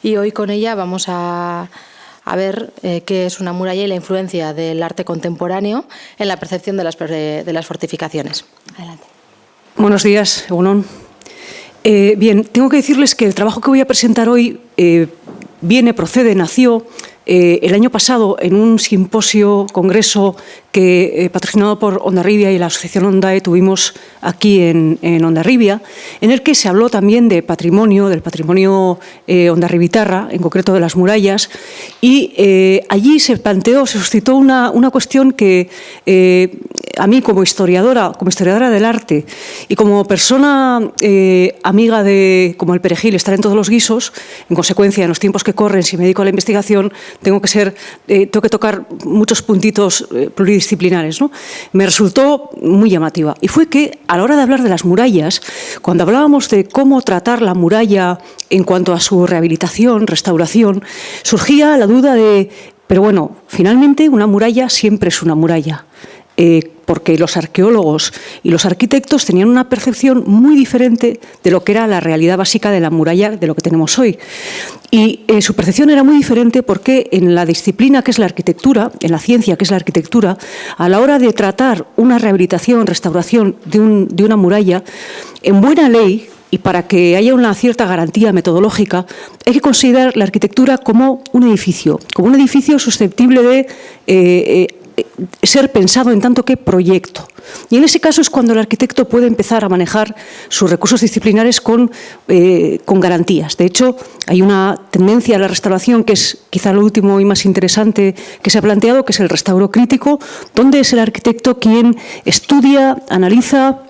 y hoy con ella vamos a ver qué es una muralla y la influencia del arte contemporáneo en la percepción de las fortificaciones. Adelante. Buenos días, Egunon. Bien, tengo que decirles que el trabajo que voy a presentar hoy nació el año pasado en un simposio, congreso que patrocinado por Hondarribia y la Asociación Ondae tuvimos aquí en Hondarribia, en el que se habló también de patrimonio, del patrimonio hondarribitarra, en concreto de las murallas, y allí se suscitó una cuestión que a mí como historiadora del arte y como persona amiga de, como el perejil, estar en todos los guisos, en consecuencia, en los tiempos que corren, si me dedico a la investigación, tengo que tocar muchos puntitos pluridisciplinares, ¿no? Me resultó muy llamativa. Y fue que, a la hora de hablar de las murallas, cuando hablábamos de cómo tratar la muralla en cuanto a su rehabilitación, restauración, surgía la duda de, pero bueno, finalmente una muralla siempre es una muralla. Porque los arqueólogos y los arquitectos tenían una percepción muy diferente de lo que era la realidad básica de la muralla de lo que tenemos hoy. Y su percepción era muy diferente porque en la disciplina que es la arquitectura, en la ciencia que es la arquitectura, a la hora de tratar una rehabilitación, restauración de una muralla, en buena ley, y para que haya una cierta garantía metodológica, hay que considerar la arquitectura como un edificio susceptible de ser pensado en tanto que proyecto. Y en ese caso es cuando el arquitecto puede empezar a manejar sus recursos disciplinares con garantías. De hecho, hay una tendencia a la restauración que es quizá lo último y más interesante que se ha planteado, que es el restauro crítico, donde es el arquitecto quien estudia, analiza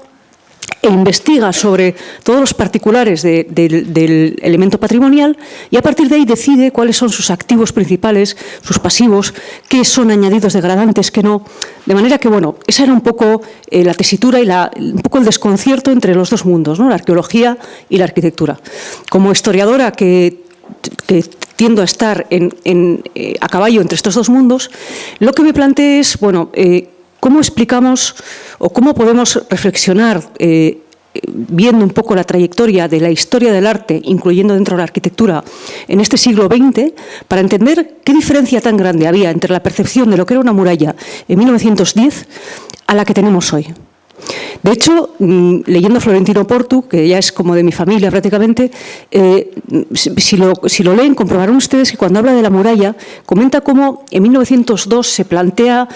e investiga sobre todos los particulares del elemento patrimonial y a partir de ahí decide cuáles son sus activos principales, sus pasivos, qué son añadidos degradantes, qué no. De manera que, bueno, esa era un poco la tesitura y un poco el desconcierto entre los dos mundos, ¿no? La arqueología y la arquitectura. Como historiadora que tiendo a estar a caballo entre estos dos mundos, lo que me planteé es, bueno, ¿cómo explicamos o cómo podemos reflexionar viendo un poco la trayectoria de la historia del arte, incluyendo dentro de la arquitectura, en este siglo XX, para entender qué diferencia tan grande había entre la percepción de lo que era una muralla en 1910 a la que tenemos hoy? De hecho, leyendo a Florentino Portu, que ya es como de mi familia prácticamente, si lo leen, comprobarán ustedes que cuando habla de la muralla, comenta cómo en 1902 se plantea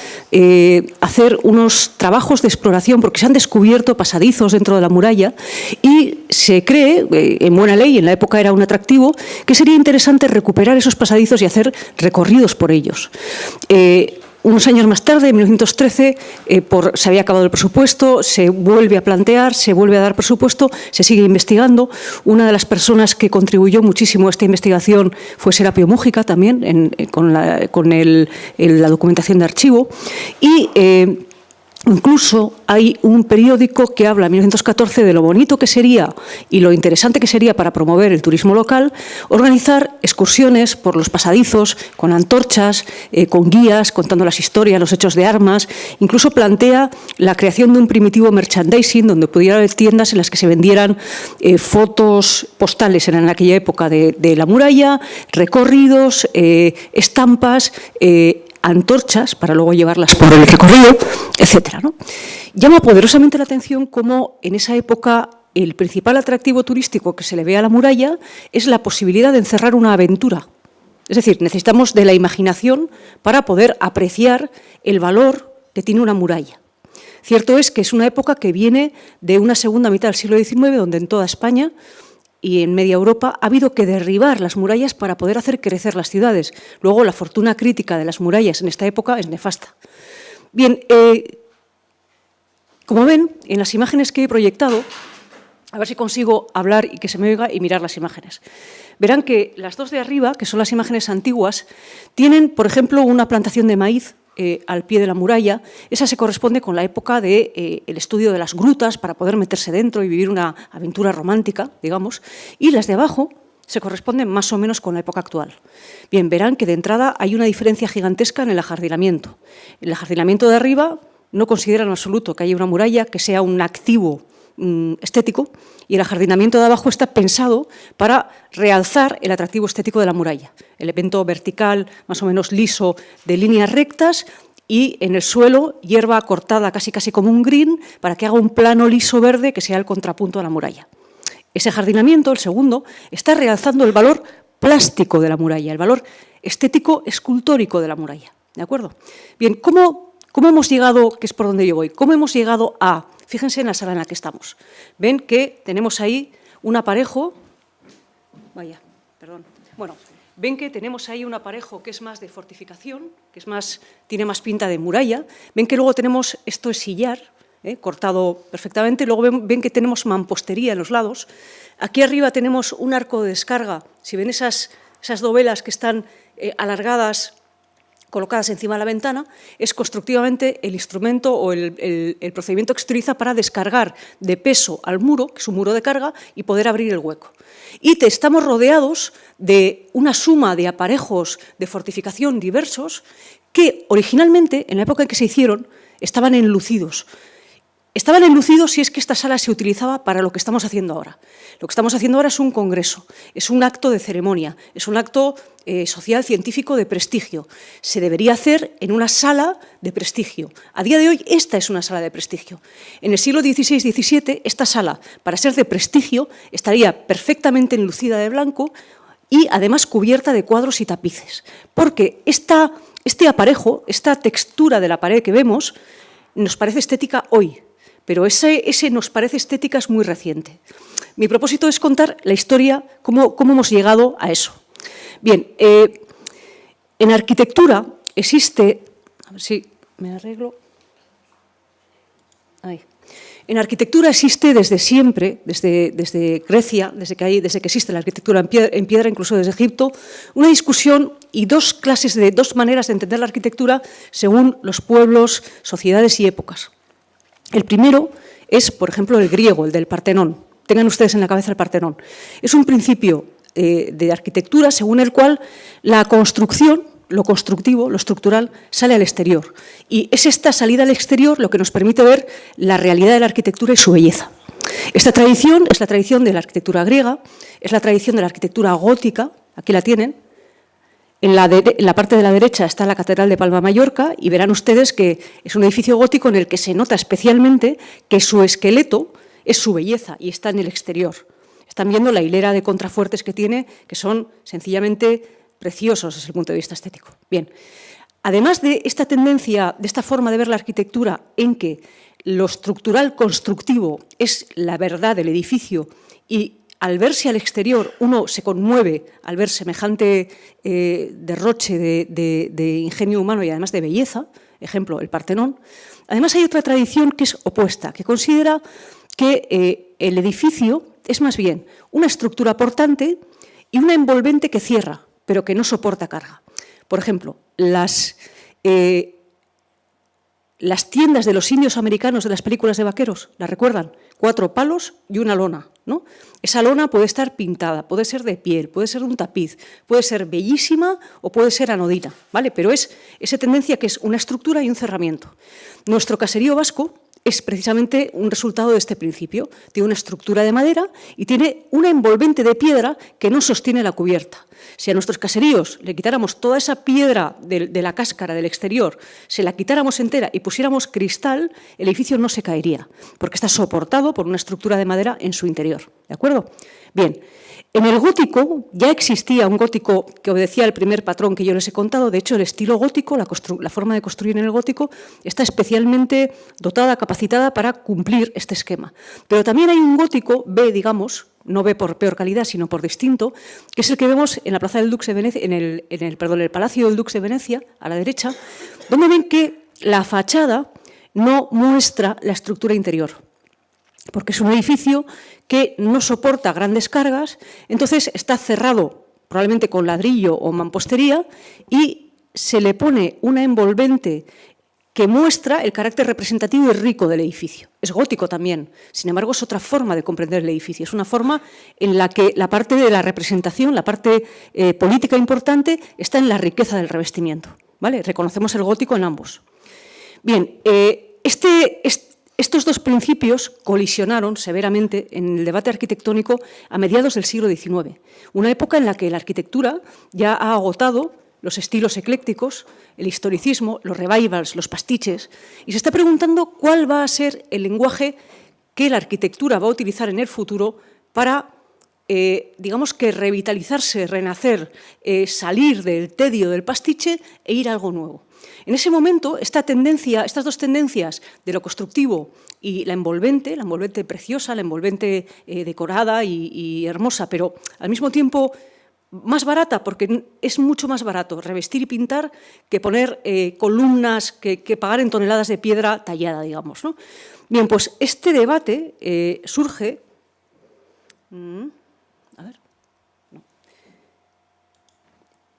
hacer unos trabajos de exploración porque se han descubierto pasadizos dentro de la muralla y se cree, en buena ley, en la época era un atractivo, que sería interesante recuperar esos pasadizos y hacer recorridos por ellos. Unos años más tarde, en 1913, se había acabado el presupuesto, se vuelve a plantear, se vuelve a dar presupuesto, se sigue investigando. Una de las personas que contribuyó muchísimo a esta investigación fue Serapio Mújica también, con la documentación de archivo. Y incluso hay un periódico que habla en 1914 de lo bonito que sería y lo interesante que sería para promover el turismo local organizar excursiones por los pasadizos con antorchas, con guías, contando las historias, los hechos de armas. Incluso plantea la creación de un primitivo merchandising donde pudiera haber tiendas en las que se vendieran fotos postales en aquella época de la muralla, recorridos, estampas, antorchas para luego llevarlas por el recorrido, etcétera, ¿no? Llama poderosamente la atención cómo en esa época el principal atractivo turístico que se le ve a la muralla es la posibilidad de encerrar una aventura. Es decir, necesitamos de la imaginación para poder apreciar el valor que tiene una muralla. Cierto es que es una época que viene de una segunda mitad del siglo XIX, donde en toda España y en media Europa ha habido que derribar las murallas para poder hacer crecer las ciudades. Luego, la fortuna crítica de las murallas en esta época es nefasta. Bien, como ven, en las imágenes que he proyectado, a ver si consigo hablar y que se me oiga y mirar las imágenes. Verán que las dos de arriba, que son las imágenes antiguas, tienen, por ejemplo, una plantación de maíz al pie de la muralla. Esa se corresponde con la época del estudio de las grutas para poder meterse dentro y vivir una aventura romántica, digamos. Y las de abajo se corresponden más o menos con la época actual. Bien, verán que de entrada hay una diferencia gigantesca en el ajardinamiento. El ajardinamiento de arriba no considera en absoluto que haya una muralla que sea un activo estético, y el ajardinamiento de abajo está pensado para realzar el atractivo estético de la muralla. Elemento vertical, más o menos liso, de líneas rectas, y en el suelo hierba cortada casi como un green para que haga un plano liso verde que sea el contrapunto a la muralla. Ese ajardinamiento, el segundo, está realzando el valor plástico de la muralla, el valor estético escultórico de la muralla. ¿De acuerdo? Bien, ¿cómo hemos llegado, que es por donde yo voy, cómo hemos llegado a, fíjense en la sala en la que estamos, ven que tenemos ahí un aparejo, ven que tenemos ahí un aparejo que es más de fortificación, que es más, tiene más pinta de muralla, ven que luego tenemos, esto es sillar, cortado perfectamente, luego ven que tenemos mampostería en los lados, aquí arriba tenemos un arco de descarga, si ven esas dovelas que están alargadas, colocadas encima de la ventana, es constructivamente el instrumento o el procedimiento que se utiliza para descargar de peso al muro, que es un muro de carga, y poder abrir el hueco. Y estamos rodeados de una suma de aparejos de fortificación diversos que originalmente, en la época en que se hicieron, estaban enlucidos. Estaban enlucidos si es que esta sala se utilizaba para lo que estamos haciendo ahora. Lo que estamos haciendo ahora es un congreso, es un acto de ceremonia, es un acto social, científico de prestigio. Se debería hacer en una sala de prestigio. A día de hoy, esta es una sala de prestigio. En el siglo XVI-XVII, esta sala, para ser de prestigio, estaría perfectamente enlucida de blanco y, además, cubierta de cuadros y tapices. Porque este aparejo, esta textura de la pared que vemos, nos parece estética hoy. Pero ese nos parece estética es muy reciente. Mi propósito es contar la historia, cómo hemos llegado a eso. Bien, en arquitectura existe... A ver si me arreglo. Ahí. En arquitectura existe desde siempre, desde Grecia, desde que existe la arquitectura en piedra, incluso desde Egipto, una discusión y dos maneras de entender la arquitectura según los pueblos, sociedades y épocas. El primero es, por ejemplo, el griego, el del Partenón. Tengan ustedes en la cabeza el Partenón. Es un principio de arquitectura según el cual la construcción, lo constructivo, lo estructural, sale al exterior. Y es esta salida al exterior lo que nos permite ver la realidad de la arquitectura y su belleza. Esta tradición es la tradición de la arquitectura griega, es la tradición de la arquitectura gótica, aquí la tienen. En la parte de la derecha está la Catedral de Palma de Mallorca y verán ustedes que es un edificio gótico en el que se nota especialmente que su esqueleto es su belleza y está en el exterior. Están viendo la hilera de contrafuertes que tiene, que son sencillamente preciosos desde el punto de vista estético. Bien, además de esta tendencia, de esta forma de ver la arquitectura en que lo estructural constructivo es la verdad del edificio y al verse al exterior uno se conmueve al ver semejante derroche de ingenio humano y además de belleza, ejemplo, el Partenón. Además hay otra tradición que es opuesta, que considera que el edificio es más bien una estructura portante y una envolvente que cierra, pero que no soporta carga. Por ejemplo, las tiendas de los indios americanos de las películas de vaqueros, ¿las recuerdan? 4 palos y una lona, ¿no? Esa lona puede estar pintada, puede ser de piel, puede ser un tapiz, puede ser bellísima o puede ser anodina, ¿vale? Pero es esa tendencia que es una estructura y un cerramiento. Nuestro caserío vasco es precisamente un resultado de este principio. Tiene una estructura de madera y tiene una envolvente de piedra que no sostiene la cubierta. Si a nuestros caseríos le quitáramos toda esa piedra de la cáscara del exterior, se la quitáramos entera y pusiéramos cristal, el edificio no se caería, porque está soportado por una estructura de madera en su interior. ¿De acuerdo? Bien, en el gótico ya existía un gótico que obedecía al primer patrón que yo les he contado. De hecho, el estilo gótico, la forma de construir en el gótico, está especialmente dotada, capacitada para cumplir este esquema. Pero también hay un gótico B, digamos, no B por peor calidad, sino por distinto, que es el que vemos en la Plaza del Dux de Venecia, en el Palacio del Dux de Venecia, a la derecha, donde ven que la fachada no muestra la estructura interior, porque es un edificio que no soporta grandes cargas, entonces está cerrado probablemente con ladrillo o mampostería y se le pone una envolvente que muestra el carácter representativo y rico del edificio. Es gótico también, sin embargo es otra forma de comprender el edificio, es una forma en la que la parte de la representación, la parte política importante está en la riqueza del revestimiento, ¿vale? Reconocemos el gótico en ambos. Bien, Estos dos principios colisionaron severamente en el debate arquitectónico a mediados del siglo XIX, una época en la que la arquitectura ya ha agotado los estilos eclécticos, el historicismo, los revivals, los pastiches, y se está preguntando cuál va a ser el lenguaje que la arquitectura va a utilizar en el futuro para, digamos que revitalizarse, renacer, salir del tedio del pastiche e ir a algo nuevo. En ese momento, estas dos tendencias de lo constructivo y la envolvente preciosa, la envolvente decorada y hermosa, pero al mismo tiempo más barata, porque es mucho más barato revestir y pintar que poner columnas, que pagar en toneladas de piedra tallada, digamos, ¿no? Bien, pues este debate surge...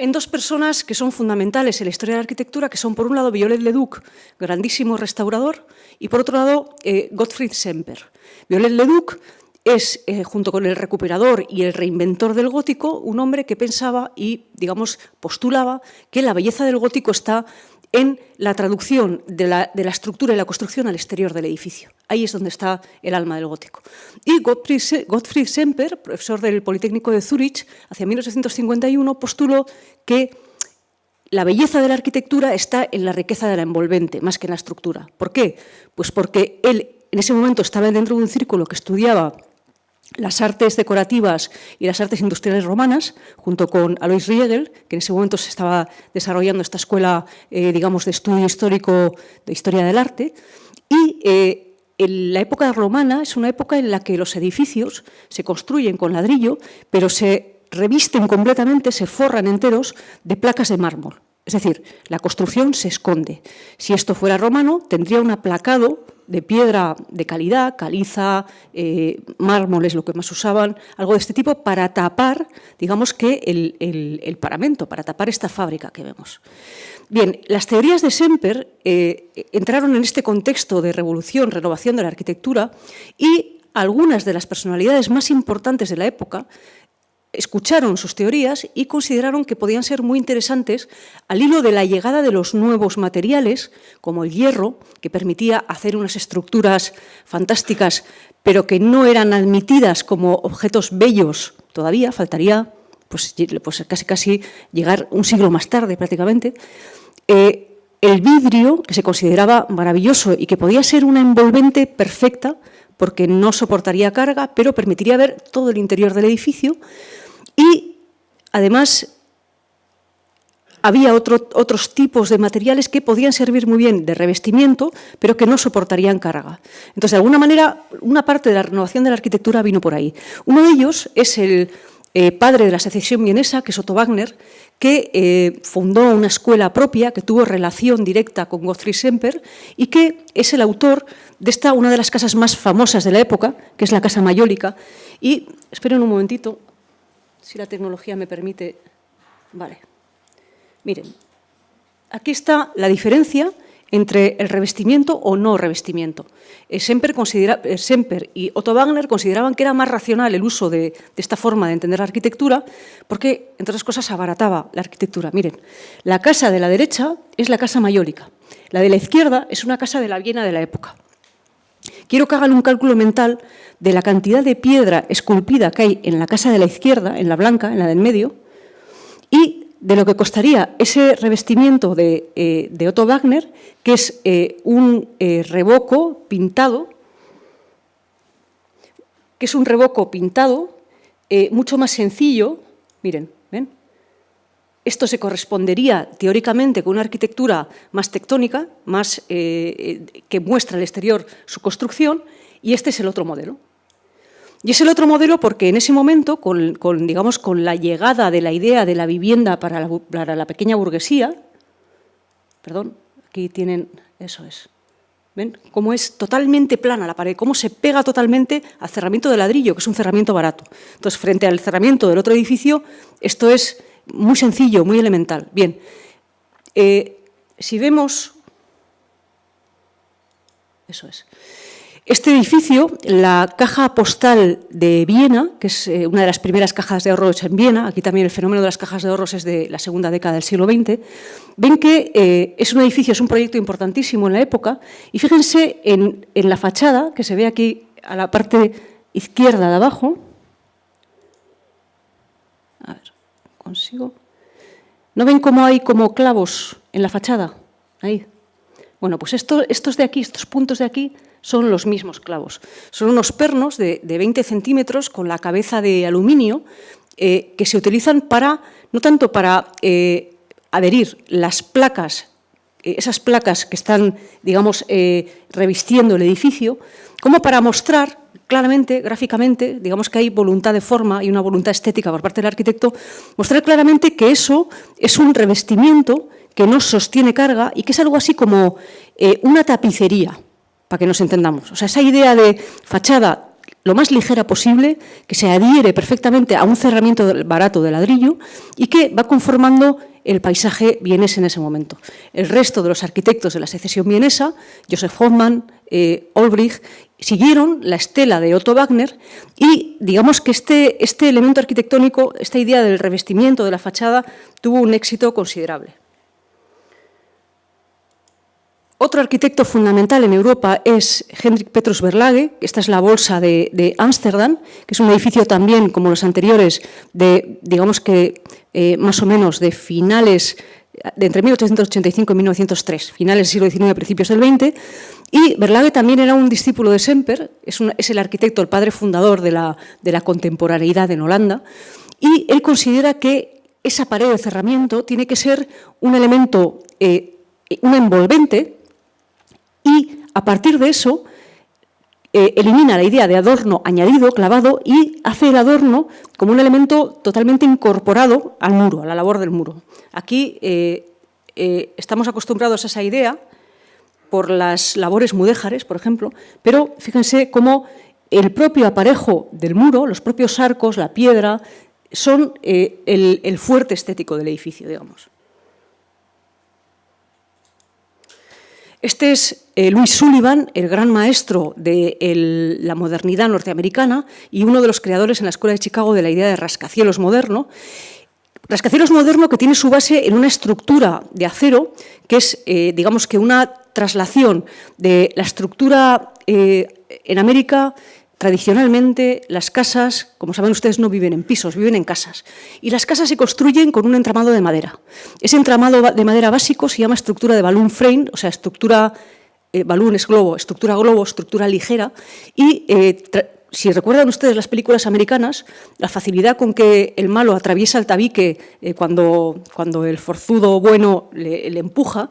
en dos personas que son fundamentales en la historia de la arquitectura, que son, por un lado, Viollet-le-Duc, grandísimo restaurador, y, por otro lado, Gottfried Semper. Viollet-le-Duc es, junto con el recuperador y el reinventor del gótico, un hombre que pensaba y, digamos, postulaba que la belleza del gótico está en la traducción de la estructura y la construcción al exterior del edificio. Ahí es donde está el alma del gótico. Y Gottfried Semper, profesor del Politécnico de Zúrich, hacia 1851, postuló que la belleza de la arquitectura está en la riqueza de la envolvente, más que en la estructura. ¿Por qué? Pues porque él en ese momento estaba dentro de un círculo que estudiaba las artes decorativas y las artes industriales romanas, junto con Alois Riegel, que en ese momento se estaba desarrollando esta escuela, digamos, de estudio histórico de historia del arte. Y en la época romana es una época en la que los edificios se construyen con ladrillo, pero se revisten completamente, se forran enteros de placas de mármol. Es decir, la construcción se esconde. Si esto fuera romano, tendría un aplacado de piedra de calidad, caliza, mármol es lo que más usaban, algo de este tipo, para tapar, digamos que el paramento, para tapar esta fábrica que vemos. Bien, las teorías de Semper entraron en este contexto de revolución, renovación de la arquitectura, y algunas de las personalidades más importantes de la época escucharon sus teorías y consideraron que podían ser muy interesantes al hilo de la llegada de los nuevos materiales, como el hierro, que permitía hacer unas estructuras fantásticas, pero que no eran admitidas como objetos bellos todavía, faltaría pues casi llegar un siglo más tarde prácticamente. El vidrio, que se consideraba maravilloso y que podía ser una envolvente perfecta, porque no soportaría carga, pero permitiría ver todo el interior del edificio. Y, además, había otros tipos de materiales que podían servir muy bien de revestimiento, pero que no soportarían carga. Entonces, de alguna manera, una parte de la renovación de la arquitectura vino por ahí. Uno de ellos es el padre de la secesión vienesa, que es Otto Wagner, que fundó una escuela propia, que tuvo relación directa con Gottfried Semper y que es el autor de una de las casas más famosas de la época, que es la Casa Mayólica. Y, esperen un momentito, si la tecnología me permite. Vale. Miren, aquí está la diferencia entre el revestimiento o no revestimiento. Semper y Otto Wagner consideraban que era más racional el uso de esta forma de entender la arquitectura porque, entre otras cosas, abarataba la arquitectura. Miren, la casa de la derecha es la Casa Mayólica. La de la izquierda es una casa de la Viena de la época. Quiero que hagan un cálculo mental de la cantidad de piedra esculpida que hay en la casa de la izquierda, en la blanca, en la del medio, y de lo que costaría ese revestimiento de Otto Wagner, que es un revoco pintado, mucho más sencillo. Miren, ¿ven? Esto se correspondería teóricamente con una arquitectura más tectónica, más que muestra al exterior su construcción, y este es el otro modelo. Y es el otro modelo porque en ese momento, digamos, con la llegada de la idea de la vivienda para la pequeña burguesía, perdón, aquí tienen, eso es, ¿ven? Cómo es totalmente plana la pared, cómo se pega totalmente al cerramiento de ladrillo, que es un cerramiento barato. Entonces, frente al cerramiento del otro edificio, esto es muy sencillo, muy elemental. Bien, si vemos, eso es. Este edificio, la caja postal de Viena, que es una de las primeras cajas de ahorros en Viena, aquí también el fenómeno de las cajas de ahorros es de la segunda década del siglo XX, ven que es un edificio, es un proyecto importantísimo en la época, y fíjense en la fachada, que se ve aquí a la parte izquierda de abajo. A ver, consigo. ¿No ven cómo hay como clavos en la fachada? Ahí. Bueno, pues estos de aquí, estos puntos de aquí, son los mismos clavos. Son unos pernos de 20 centímetros con la cabeza de aluminio que se utilizan para, no tanto para adherir las placas, esas placas que están, digamos, revistiendo el edificio, como para mostrar claramente, gráficamente, digamos que hay voluntad de forma y una voluntad estética por parte del arquitecto, mostrar claramente que eso es un revestimiento que no sostiene carga y que es algo así como una tapicería, para que nos entendamos. O sea, esa idea de fachada lo más ligera posible, que se adhiere perfectamente a un cerramiento barato de ladrillo y que va conformando el paisaje vienés en ese momento. El resto de los arquitectos de la secesión vienesa, Joseph Hoffmann, Olbrich, siguieron la estela de Otto Wagner y digamos que este elemento arquitectónico, esta idea del revestimiento de la fachada, tuvo un éxito considerable. Otro arquitecto fundamental en Europa es Hendrik Petrus Verlage. Esta es la bolsa de Ámsterdam, que es un edificio también, como los anteriores, digamos que más o menos de finales, de entre 1885 y 1903, finales del siglo XIX, principios del XX. Y Verlage también era un discípulo de Semper, es el arquitecto, el padre fundador de la contemporaneidad en Holanda, y él considera que esa pared de cerramiento tiene que ser un elemento, un envolvente, y a partir de eso elimina la idea de adorno añadido, clavado, y hace el adorno como un elemento totalmente incorporado al muro, a la labor del muro. Aquí estamos acostumbrados a esa idea por las labores mudéjares, por ejemplo, pero fíjense cómo el propio aparejo del muro, los propios arcos, la piedra, son el fuerte estético del edificio, digamos. Este es Louis Sullivan, el gran maestro de la modernidad norteamericana y uno de los creadores en la Escuela de Chicago de la idea de rascacielos moderno. Rascacielos moderno que tiene su base en una estructura de acero que es, digamos que una traslación de la estructura en América. Tradicionalmente, las casas, como saben ustedes, no viven en pisos, viven en casas. Y las casas se construyen con un entramado de madera. Ese entramado de madera básico se llama estructura de balloon frame, o sea, estructura, balloon es globo, estructura ligera. Y si recuerdan ustedes las películas americanas, la facilidad con que el malo atraviesa el tabique cuando el forzudo bueno le empuja,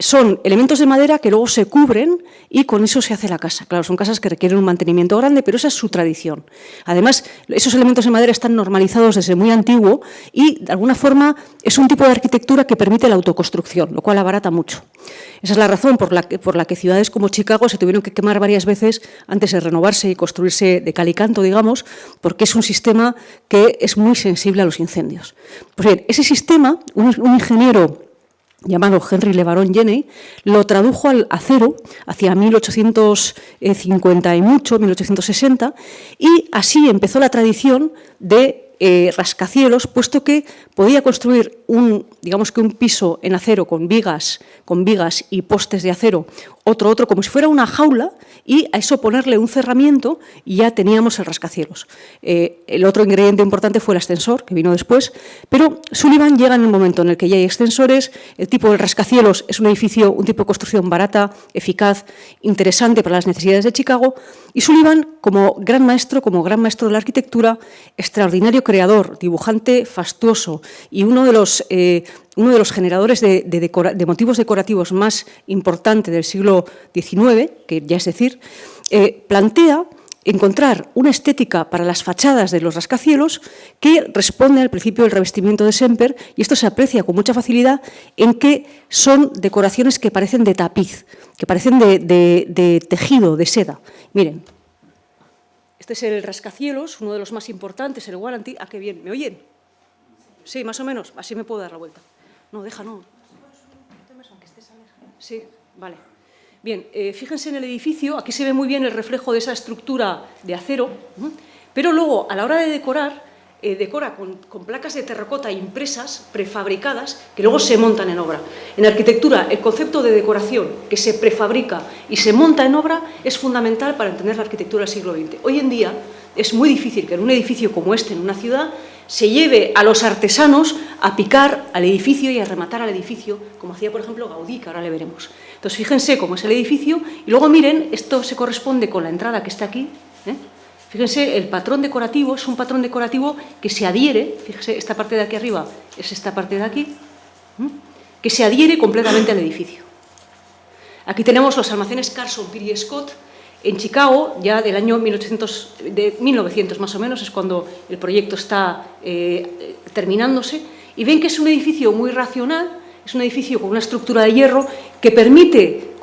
son elementos de madera que luego se cubren y con eso se hace la casa. Claro, son casas que requieren un mantenimiento grande, pero esa es su tradición. Además, esos elementos de madera están normalizados desde muy antiguo y, de alguna forma, es un tipo de arquitectura que permite la autoconstrucción, lo cual abarata mucho. Esa es la razón por la que ciudades como Chicago se tuvieron que quemar varias veces antes de renovarse y construirse de cal y canto, digamos, porque es un sistema que es muy sensible a los incendios. Pues bien, ese sistema, un ingeniero llamado Henry LeBaron Jenney, lo tradujo al acero hacia 1850 y mucho, 1860, y así empezó la tradición de rascacielos, puesto que podía construir digamos que un piso en acero con vigas y postes de acero, otro, como si fuera una jaula, y a eso ponerle un cerramiento y ya teníamos el rascacielos. El otro ingrediente importante fue el ascensor, que vino después, pero Sullivan llega en el momento en el que ya hay ascensores, el tipo del rascacielos es un edificio, un tipo de construcción barata, eficaz, interesante para las necesidades de Chicago, y Sullivan, como gran maestro de la arquitectura, extraordinario creador, dibujante fastuoso y uno de los generadores de motivos decorativos más importante del siglo XIX, que ya es decir, plantea encontrar una estética para las fachadas de los rascacielos que responde al principio del revestimiento de Semper, y esto se aprecia con mucha facilidad en que son decoraciones que parecen de tapiz, que parecen de tejido, de seda. Miren, este es el rascacielos, uno de los más importantes, el Guarantí. Ah, qué bien, ¿me oyen? Sí, más o menos, así me puedo dar la vuelta. No, deja, no. Sí, vale. Bien, fíjense en el edificio, aquí se ve muy bien el reflejo de esa estructura de acero, pero luego, a la hora de decorar, decora con placas de terracota impresas, prefabricadas, que luego se montan en obra. En arquitectura, el concepto de decoración que se prefabrica y se monta en obra es fundamental para entender la arquitectura del siglo XX. Hoy en día es muy difícil que en un edificio como este, en una ciudad, se lleve a los artesanos a picar al edificio y a rematar al edificio, como hacía, por ejemplo, Gaudí, que ahora le veremos. Entonces, fíjense cómo es el edificio y luego miren, esto se corresponde con la entrada que está aquí. Fíjense, el patrón decorativo es un patrón decorativo que se adhiere, fíjense, esta parte de aquí arriba es esta parte de aquí, que se adhiere completamente al edificio. Aquí tenemos los almacenes Carson, Pirie Scott, en Chicago, ya del año 1900 más o menos, es cuando el proyecto está terminándose, y ven que es un edificio muy racional, es un edificio con una estructura de hierro que permite,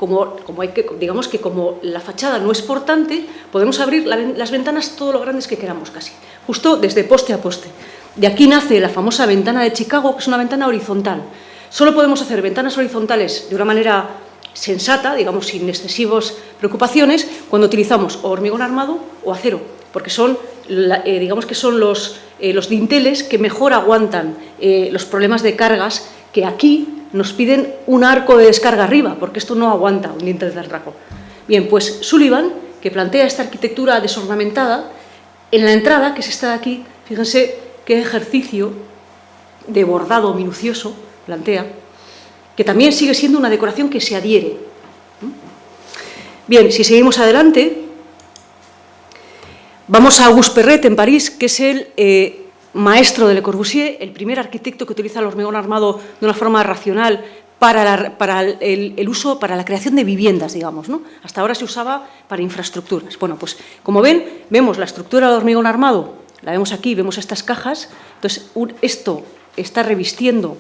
digamos que como la fachada no es portante, podemos abrir las ventanas todo lo grandes que queramos casi, justo desde poste a poste. De aquí nace la famosa ventana de Chicago, que es una ventana horizontal. Solo podemos hacer ventanas horizontales de una manera sensata, digamos, sin excesivas preocupaciones, cuando utilizamos o hormigón armado o acero, porque son, digamos que son los dinteles que mejor aguantan los problemas de cargas, que aquí nos piden un arco de descarga arriba, porque esto no aguanta un dintel de arco. Bien, pues Sullivan, que plantea esta arquitectura desornamentada, en la entrada, que es esta de aquí, fíjense qué ejercicio de bordado minucioso plantea, que también sigue siendo una decoración que se adhiere. Bien, si seguimos adelante, vamos a Auguste Perret en París, que es el maestro de Le Corbusier, el primer arquitecto que utiliza el hormigón armado de una forma racional para el uso, para la creación de viviendas, digamos, ¿no? Hasta ahora se usaba para infraestructuras. Bueno, pues como ven, vemos la estructura del hormigón armado, la vemos aquí, vemos estas cajas, entonces esto está revistiendo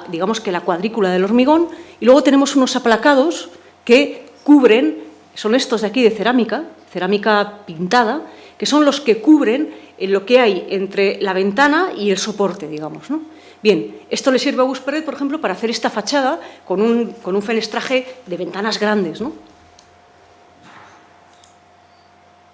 digamos que la cuadrícula del hormigón, y luego tenemos unos aplacados que cubren, son estos de aquí de cerámica pintada, que son los que cubren lo que hay entre la ventana y el soporte, digamos, ¿no? Bien, esto le sirve a Auguste Perret, por ejemplo, para hacer esta fachada con un fenestraje de ventanas grandes, ¿no?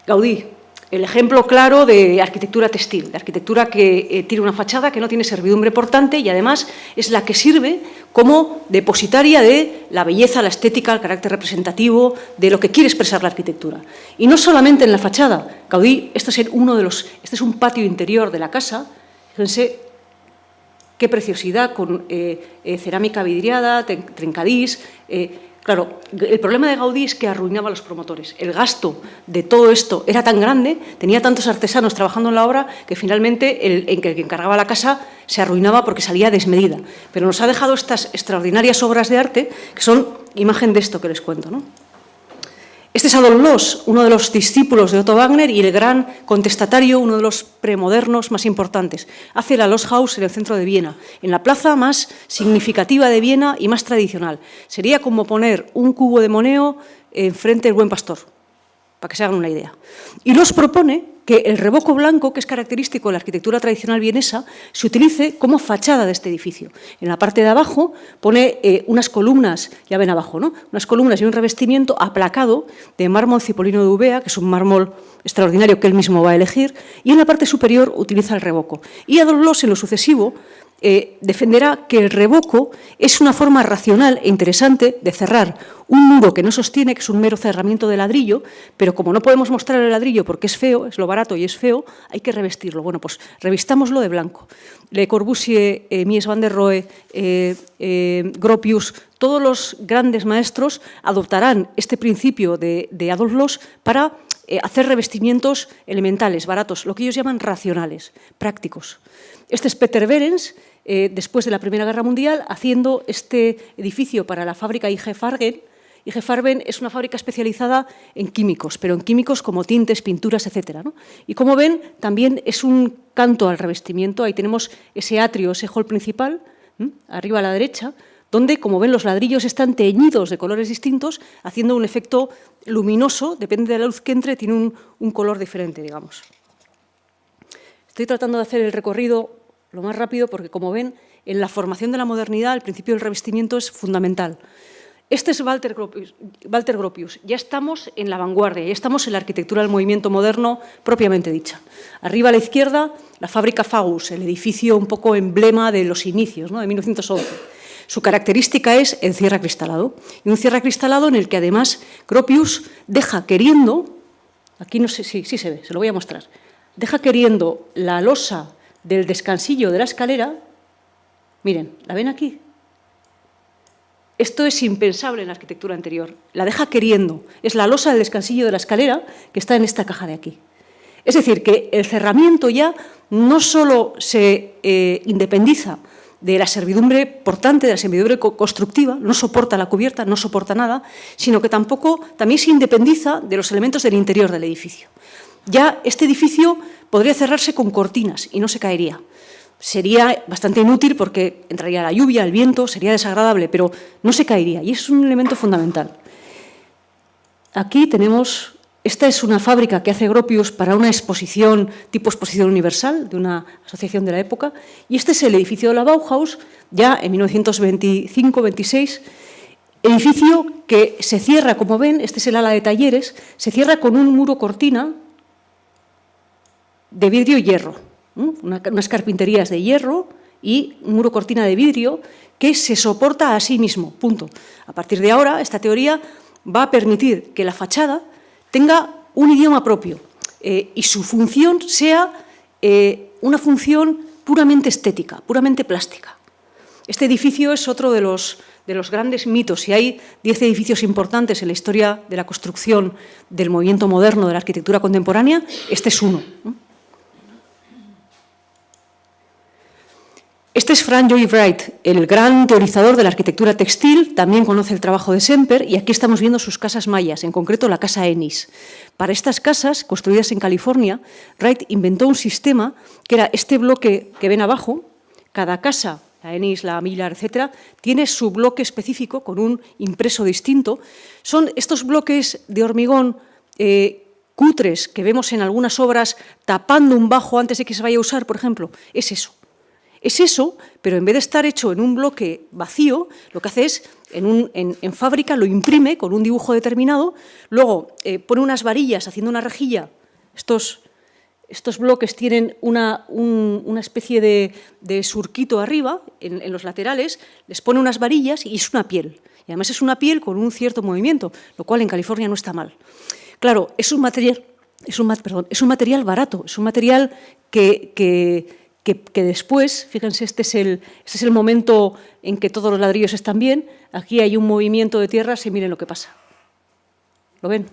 Gaudí, el ejemplo claro de arquitectura textil, de arquitectura que tiene una fachada que no tiene servidumbre portante y además es la que sirve como depositaria de la belleza, la estética, el carácter representativo de lo que quiere expresar la arquitectura. Y no solamente en la fachada. Gaudí, este es un patio interior de la casa, fíjense qué preciosidad, con cerámica vidriada, trencadís. Claro, el problema de Gaudí es que arruinaba a los promotores. El gasto de todo esto era tan grande, tenía tantos artesanos trabajando en la obra, que finalmente el que encargaba la casa se arruinaba porque salía desmedida. Pero nos ha dejado estas extraordinarias obras de arte, que son imagen de esto que les cuento, ¿no? Este es Adolf Loos, uno de los discípulos de Otto Wagner y el gran contestatario, uno de los premodernos más importantes. Hace la Lusthaus en el centro de Viena, en la plaza más significativa de Viena y más tradicional. Sería como poner un cubo de moneo enfrente del Buen Pastor, para que se hagan una idea. Y Loos propone que el revoco blanco, que es característico de la arquitectura tradicional vienesa, se utilice como fachada de este edificio. En la parte de abajo pone unas columnas, ya ven abajo, ¿no? Unas columnas y un revestimiento aplacado de mármol cipolino de Ubea, que es un mármol extraordinario que él mismo va a elegir, y en la parte superior utiliza el revoco. Y Adolf Loos, en lo sucesivo, defenderá que el revoco es una forma racional e interesante de cerrar un muro que no sostiene, que es un mero cerramiento de ladrillo, pero como no podemos mostrar el ladrillo porque es feo, es lo barato y es feo, hay que revestirlo. Bueno, pues revistámoslo de blanco. Le Corbusier, Mies van der Rohe, Gropius, todos los grandes maestros adoptarán este principio de Adolf Loos para hacer revestimientos elementales, baratos, lo que ellos llaman racionales, prácticos. Este es Peter Behrens, después de la Primera Guerra Mundial, haciendo este edificio para la fábrica IG Farben. IG Farben es una fábrica especializada en químicos, pero en químicos como tintes, pinturas, etc., ¿no? Y como ven, también es un canto al revestimiento. Ahí tenemos ese atrio, ese hall principal, arriba a la derecha, donde, como ven, los ladrillos están teñidos de colores distintos, haciendo un efecto luminoso, depende de la luz que entre, tiene un color diferente, digamos. Estoy tratando de hacer el recorrido lo más rápido porque, como ven, en la formación de la modernidad el principio del revestimiento es fundamental. Este es Walter Gropius. Ya estamos en la vanguardia, ya estamos en la arquitectura del movimiento moderno propiamente dicha. Arriba a la izquierda, la fábrica Fagus, el edificio un poco emblema de los inicios, ¿no?, de 1911. Su característica es el cierre acristalado, y un cierre acristalado en el que además Gropius deja queriendo, aquí no sé si sí se ve, se lo voy a mostrar, deja queriendo la losa del descansillo de la escalera. Miren, ¿la ven aquí? Esto es impensable en la arquitectura anterior. La deja queriendo. Es la losa del descansillo de la escalera que está en esta caja de aquí. Es decir, que el cerramiento ya no solo se independiza de la servidumbre portante, de la servidumbre constructiva, no soporta la cubierta, no soporta nada, sino que también se independiza de los elementos del interior del edificio. Ya este edificio podría cerrarse con cortinas y no se caería. Sería bastante inútil porque entraría la lluvia, el viento, sería desagradable, pero no se caería, y es un elemento fundamental. Aquí tenemos, esta es una fábrica que hace Gropius para una exposición tipo exposición universal de una asociación de la época, y este es el edificio de la Bauhaus, ya en 1925-26, edificio que se cierra, como ven, este es el ala de talleres, se cierra con un muro cortina de vidrio y hierro. Unas carpinterías de hierro y un muro cortina de vidrio que se soporta a sí mismo, punto. A partir de ahora, esta teoría va a permitir que la fachada tenga un idioma propio y su función sea una función puramente estética, puramente plástica. Este edificio es otro de los grandes mitos. Si hay 10 edificios importantes en la historia de la construcción del movimiento moderno de la arquitectura contemporánea, este es uno. Este es Frank Lloyd Wright, el gran teorizador de la arquitectura textil, también conoce el trabajo de Semper, y aquí estamos viendo sus casas mayas, en concreto la casa Ennis. Para estas casas, construidas en California, Wright inventó un sistema que era este bloque que ven abajo. Cada casa, la Ennis, la Miller, etcétera, tiene su bloque específico con un impreso distinto. Son estos bloques de hormigón cutres que vemos en algunas obras tapando un bajo antes de que se vaya a usar, por ejemplo. Es eso. Es eso, pero en vez de estar hecho en un bloque vacío, lo que hace es, en fábrica, lo imprime con un dibujo determinado, luego pone unas varillas haciendo una rejilla. Estos bloques tienen una especie de surquito arriba, en los laterales, les pone unas varillas y es una piel. Y además es una piel con un cierto movimiento, lo cual en California no está mal. Claro, es un material barato, es un material que después, fíjense, este es el momento en que todos los ladrillos están bien, aquí hay un movimiento de tierras y miren lo que pasa. ¿Lo ven?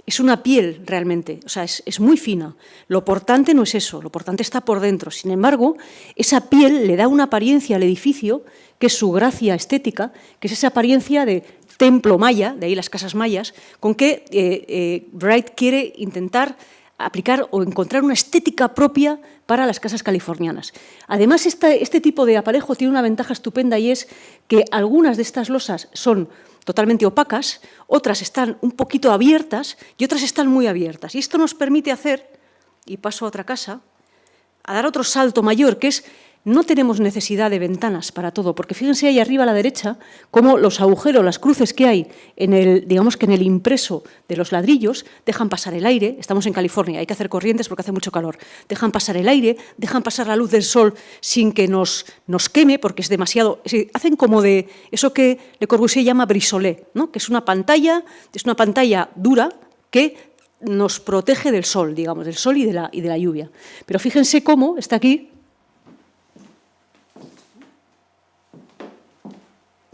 Es una piel realmente, o sea, es muy fina. Lo portante no es eso, lo portante está por dentro. Sin embargo, esa piel le da una apariencia al edificio, que es su gracia estética, que es esa apariencia de templo maya, de ahí las casas mayas, con que Wright quiere intentar aplicar o encontrar una estética propia para las casas californianas. Además, este tipo de aparejo tiene una ventaja estupenda, y es que algunas de estas losas son totalmente opacas, otras están un poquito abiertas y otras están muy abiertas. Y esto nos permite hacer, y paso a otra casa, a dar otro salto mayor, que es: no tenemos necesidad de ventanas para todo, porque fíjense ahí arriba a la derecha cómo los agujeros, las cruces que hay en el impreso de los ladrillos dejan pasar el aire. Estamos en California, hay que hacer corrientes porque hace mucho calor. Dejan pasar el aire, dejan pasar la luz del sol sin que nos queme, porque es demasiado. Hacen como de eso que Le Corbusier llama brisolé, ¿no?, que es una pantalla dura que nos protege del sol, digamos, del sol y de la lluvia. Pero fíjense cómo está aquí.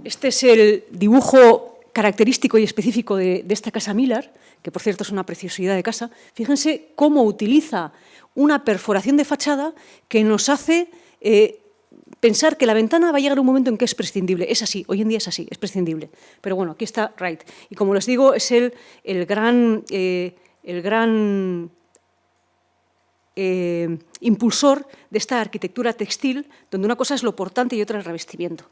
Este es el dibujo característico y específico de esta casa Miller, que por cierto es una preciosidad de casa. Fíjense cómo utiliza una perforación de fachada que nos hace pensar que la ventana va a llegar a un momento en que es prescindible. Es así, hoy en día es así, es prescindible. Pero bueno, aquí está Wright. Y como les digo, es el gran impulsor de esta arquitectura textil, donde una cosa es lo portante y otra el revestimiento.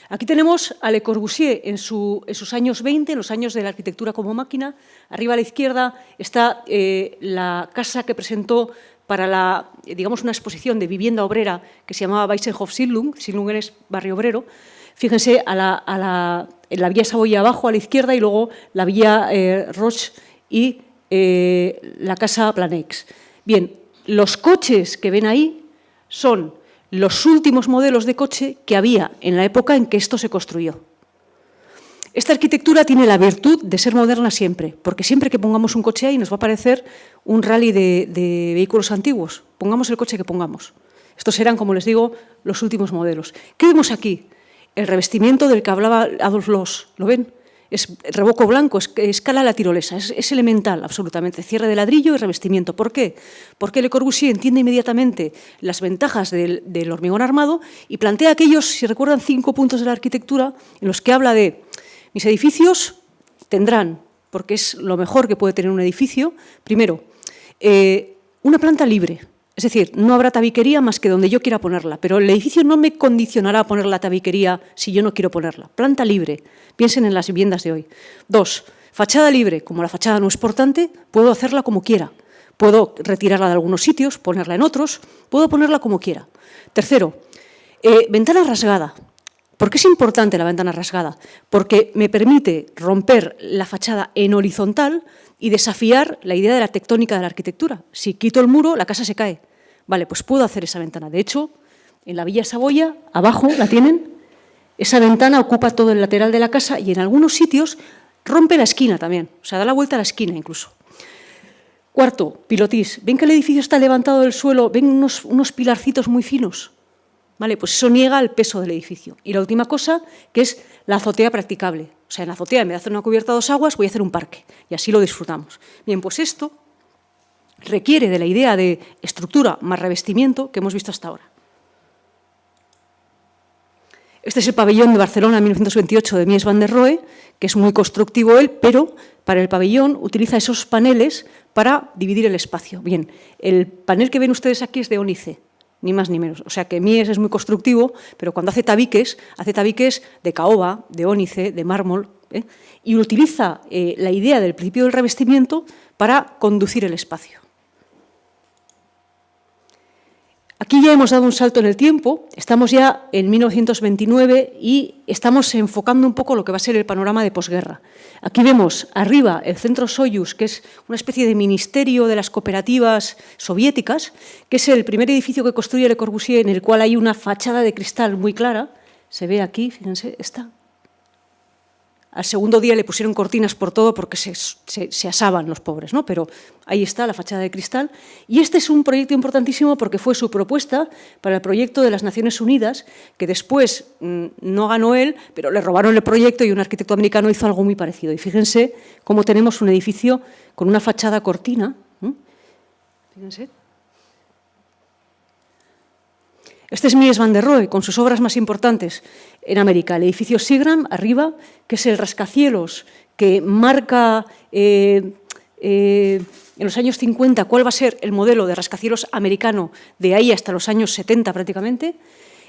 Aquí tenemos a Le Corbusier en sus años 20, en los años de la arquitectura como máquina. Arriba a la izquierda está la casa que presentó para una exposición de vivienda obrera que se llamaba Weissenhof-Siedlung. Siedlungen es barrio obrero. Fíjense, a la vía Saboya abajo a la izquierda y luego la vía Roche y la casa Planex. Bien, los coches que ven ahí son los últimos modelos de coche que había en la época en que esto se construyó. Esta arquitectura tiene la virtud de ser moderna siempre, porque siempre que pongamos un coche ahí nos va a parecer un rally de vehículos antiguos. Pongamos el coche que pongamos. Estos eran, como les digo, los últimos modelos. ¿Qué vemos aquí? El revestimiento del que hablaba Adolf Loos. ¿Lo ven? Es revoco blanco, escala la tirolesa, es elemental, absolutamente. Cierre de ladrillo y revestimiento. ¿Por qué? Porque Le Corbusier entiende inmediatamente las ventajas del hormigón armado y plantea aquellos, si recuerdan, 5 puntos de la arquitectura en los que habla de mis edificios tendrán, porque es lo mejor que puede tener un edificio, primero, una planta libre. Es decir, no habrá tabiquería más que donde yo quiera ponerla, pero el edificio no me condicionará a poner la tabiquería si yo no quiero ponerla. Planta libre, piensen en las viviendas de hoy. 2, fachada libre, como la fachada no es portante, puedo hacerla como quiera. Puedo retirarla de algunos sitios, ponerla en otros, puedo ponerla como quiera. Tercero, ventana rasgada. ¿Por qué es importante la ventana rasgada? Porque me permite romper la fachada en horizontal y desafiar la idea de la tectónica de la arquitectura. Si quito el muro, la casa se cae. Vale, pues puedo hacer esa ventana. De hecho, en la Villa Saboya, abajo, ¿la tienen? Esa ventana ocupa todo el lateral de la casa y en algunos sitios rompe la esquina también. O sea, da la vuelta a la esquina incluso. Cuarto, pilotis. ¿Ven que el edificio está levantado del suelo? ¿Ven unos pilarcitos muy finos? Vale, pues eso niega el peso del edificio. Y la última cosa, que es la azotea practicable. O sea, en la azotea, en vez de hacer una cubierta a 2 aguas, voy a hacer un parque. Y así lo disfrutamos. Bien, pues esto requiere de la idea de estructura más revestimiento que hemos visto hasta ahora. Este es el pabellón de Barcelona 1928 de Mies van der Rohe, que es muy constructivo él, pero para el pabellón utiliza esos paneles para dividir el espacio. Bien, el panel que ven ustedes aquí es de ónice, ni más ni menos. O sea que Mies es muy constructivo, pero cuando hace tabiques de caoba, de ónice, de mármol, y utiliza la idea del principio del revestimiento para conducir el espacio. Aquí ya hemos dado un salto en el tiempo, estamos ya en 1929 y estamos enfocando un poco lo que va a ser el panorama de posguerra. Aquí vemos arriba el centro Soyuz, que es una especie de ministerio de las cooperativas soviéticas, que es el primer edificio que construye Le Corbusier, en el cual hay una fachada de cristal muy clara. Se ve aquí, fíjense, está. Al segundo día le pusieron cortinas por todo porque se asaban los pobres, ¿no? Pero ahí está la fachada de cristal. Y este es un proyecto importantísimo porque fue su propuesta para el proyecto de las Naciones Unidas, que después no ganó él, pero le robaron el proyecto y un arquitecto americano hizo algo muy parecido. Y fíjense cómo tenemos un edificio con una fachada cortina. Fíjense. Este es Mies van der Rohe, con sus obras más importantes en América. El edificio Seagram, arriba, que es el rascacielos que marca en los años 50 cuál va a ser el modelo de rascacielos americano de ahí hasta los años 70 prácticamente.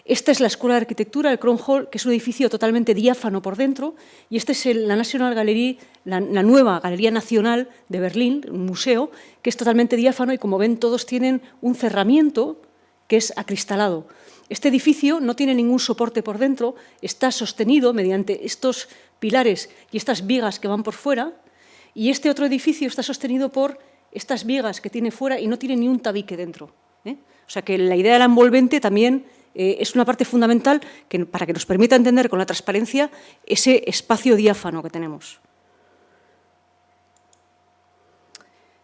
Esta es la Escuela de Arquitectura, el Kronhall, que es un edificio totalmente diáfano por dentro, y esta es la National Gallery, la nueva Galería Nacional de Berlín, un museo, que es totalmente diáfano y, como ven, todos tienen un cerramiento que es acristalado. Este edificio no tiene ningún soporte por dentro, está sostenido mediante estos pilares y estas vigas que van por fuera, y este otro edificio está sostenido por estas vigas que tiene fuera y no tiene ni un tabique dentro. O sea que la idea de la envolvente también es una parte fundamental para que nos permita entender con la transparencia ese espacio diáfano que tenemos.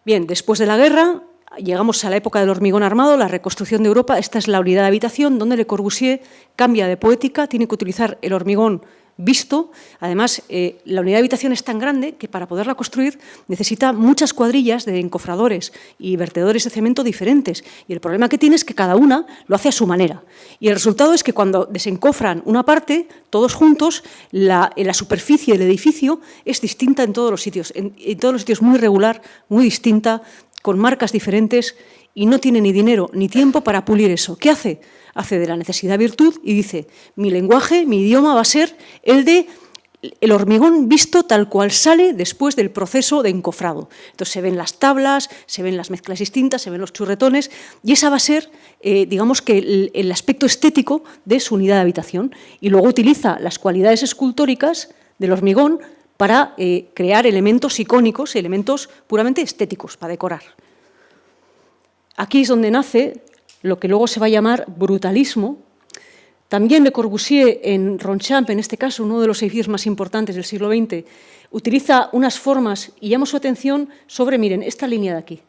Bien, después de la guerra, llegamos a la época del hormigón armado, la reconstrucción de Europa. Esta es la unidad de habitación donde Le Corbusier cambia de poética, tiene que utilizar el hormigón visto. Además, la unidad de habitación es tan grande que para poderla construir necesita muchas cuadrillas de encofradores y vertedores de cemento diferentes. Y el problema que tiene es que cada una lo hace a su manera. Y el resultado es que cuando desencofran una parte, todos juntos, la superficie del edificio es distinta en todos los sitios. En todos los sitios muy irregular, muy distinta, con marcas diferentes, y no tiene ni dinero ni tiempo para pulir eso. ¿Qué hace? Hace de la necesidad virtud y dice, mi lenguaje, mi idioma va a ser el de el hormigón visto tal cual sale después del proceso de encofrado. Entonces se ven las tablas, se ven las mezclas distintas, se ven los churretones, y esa va a ser, digamos que el aspecto estético de su unidad de habitación. Y luego utiliza las cualidades escultóricas del hormigón para crear elementos icónicos, elementos puramente estéticos, para decorar. Aquí es donde nace lo que luego se va a llamar brutalismo. También Le Corbusier, en Ronchamp, en este caso, uno de los edificios más importantes del siglo XX, utiliza unas formas y llama su atención sobre, miren, esta línea de aquí.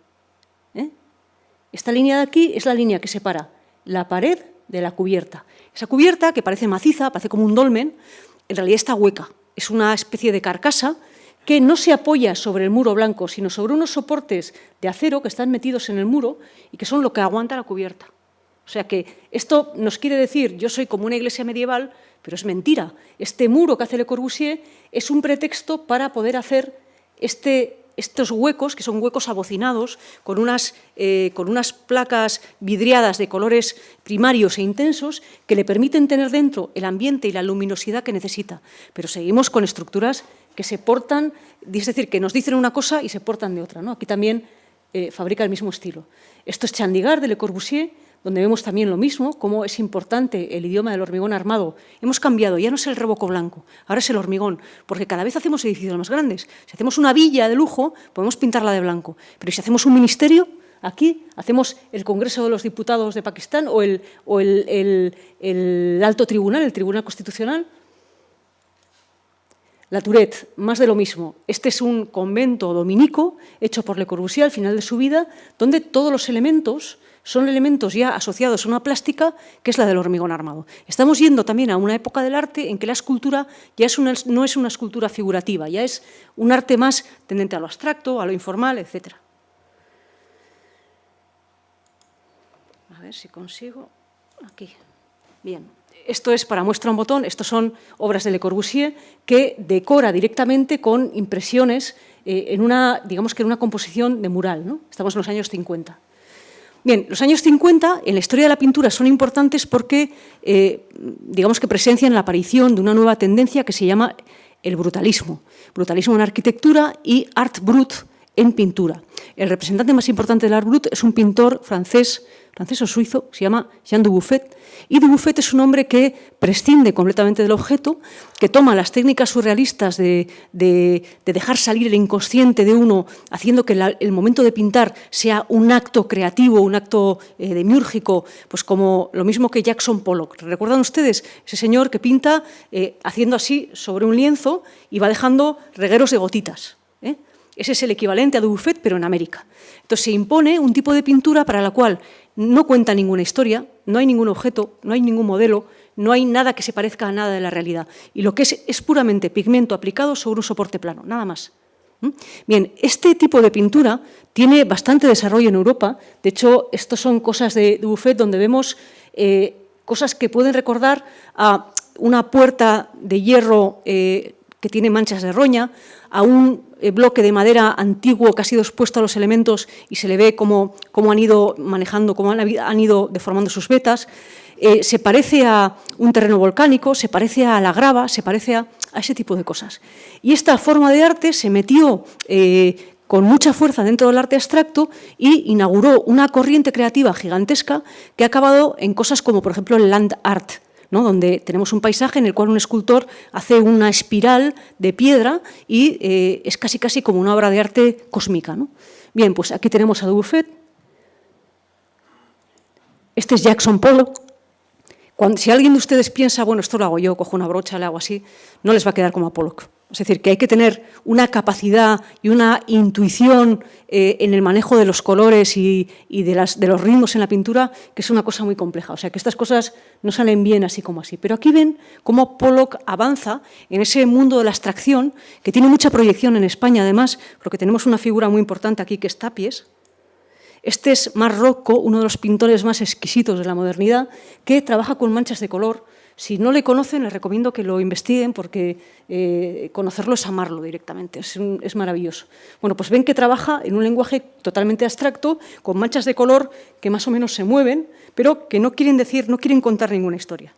Esta línea de aquí es la línea que separa la pared de la cubierta. Esa cubierta, que parece maciza, parece como un dolmen, en realidad está hueca. Es una especie de carcasa que no se apoya sobre el muro blanco, sino sobre unos soportes de acero que están metidos en el muro y que son lo que aguanta la cubierta. O sea que esto nos quiere decir, yo soy como una iglesia medieval, pero es mentira. Este muro que hace Le Corbusier es un pretexto para poder hacer estos huecos, que son huecos abocinados, con unas placas vidriadas de colores primarios e intensos que le permiten tener dentro el ambiente y la luminosidad que necesita. Pero seguimos con estructuras que se portan, es decir, que nos dicen una cosa y se portan de otra, ¿no? Aquí también fabrica el mismo estilo. Esto es Chandigarh de Le Corbusier, donde vemos también lo mismo, cómo es importante el idioma del hormigón armado. Hemos cambiado, ya no es el revoco blanco, ahora es el hormigón, porque cada vez hacemos edificios más grandes. Si hacemos una villa de lujo, podemos pintarla de blanco, pero si hacemos un ministerio, aquí hacemos el Congreso de los Diputados de Pakistán o el Alto Tribunal, el Tribunal Constitucional. La Tourette, más de lo mismo. Este es un convento dominico hecho por Le Corbusier al final de su vida, donde todos los elementos son elementos ya asociados a una plástica que es la del hormigón armado. Estamos yendo también a una época del arte en que la escultura ya no es una escultura figurativa, ya es un arte más tendente a lo abstracto, a lo informal, etc. A ver si consigo. Aquí. Bien. Esto es para muestra un botón, estos son obras de Le Corbusier que decora directamente con impresiones digamos que en una composición de mural, ¿no? Estamos en los años 50. Bien, los años 50 en la historia de la pintura son importantes porque, digamos que presencian la aparición de una nueva tendencia que se llama el brutalismo. Brutalismo en arquitectura y art brut en pintura. El representante más importante del art brut es un pintor francés o suizo, se llama Jean Dubuffet, y Dubuffet es un hombre que prescinde completamente del objeto, que toma las técnicas surrealistas de dejar salir el inconsciente de uno, haciendo que el momento de pintar sea un acto creativo, un acto demiúrgico, pues como lo mismo que Jackson Pollock. ¿Recuerdan ustedes ese señor que pinta haciendo así sobre un lienzo y va dejando regueros de gotitas? Ese es el equivalente a Dubuffet, pero en América. Entonces se impone un tipo de pintura para la cual no cuenta ninguna historia, no hay ningún objeto, no hay ningún modelo, no hay nada que se parezca a nada de la realidad. Y lo que es puramente pigmento aplicado sobre un soporte plano, nada más. Bien, este tipo de pintura tiene bastante desarrollo en Europa. De hecho, estos son cosas de Dubuffet donde vemos cosas que pueden recordar a una puerta de hierro que tiene manchas de roña, a un bloque de madera antiguo que ha sido expuesto a los elementos y se le ve cómo han ido manejando, cómo han ido deformando sus vetas. Se parece a un terreno volcánico, se parece a la grava, se parece a ese tipo de cosas. Y esta forma de arte se metió con mucha fuerza dentro del arte abstracto y inauguró una corriente creativa gigantesca que ha acabado en cosas como, por ejemplo, el land art, ¿no? Donde tenemos un paisaje en el cual un escultor hace una espiral de piedra y es casi como una obra de arte cósmica, ¿no? Bien, pues aquí tenemos a Dubuffet. Este es Jackson Pollock. Si alguien de ustedes piensa, bueno, esto lo hago yo, cojo una brocha, le hago así, no les va a quedar como a Pollock. Es decir, que hay que tener una capacidad y una intuición en el manejo de los colores y de los ritmos en la pintura, que es una cosa muy compleja. O sea, que estas cosas no salen bien así como así. Pero aquí ven cómo Pollock avanza en ese mundo de la abstracción, que tiene mucha proyección en España, además, porque tenemos una figura muy importante aquí, que es Tapies. Este es Marc Rothko, uno de los pintores más exquisitos de la modernidad, que trabaja con manchas de color. Si no le conocen, les recomiendo que lo investiguen porque conocerlo es amarlo directamente, es maravilloso. Bueno, pues ven que trabaja en un lenguaje totalmente abstracto, con manchas de color que más o menos se mueven, pero que no quieren contar ninguna historia.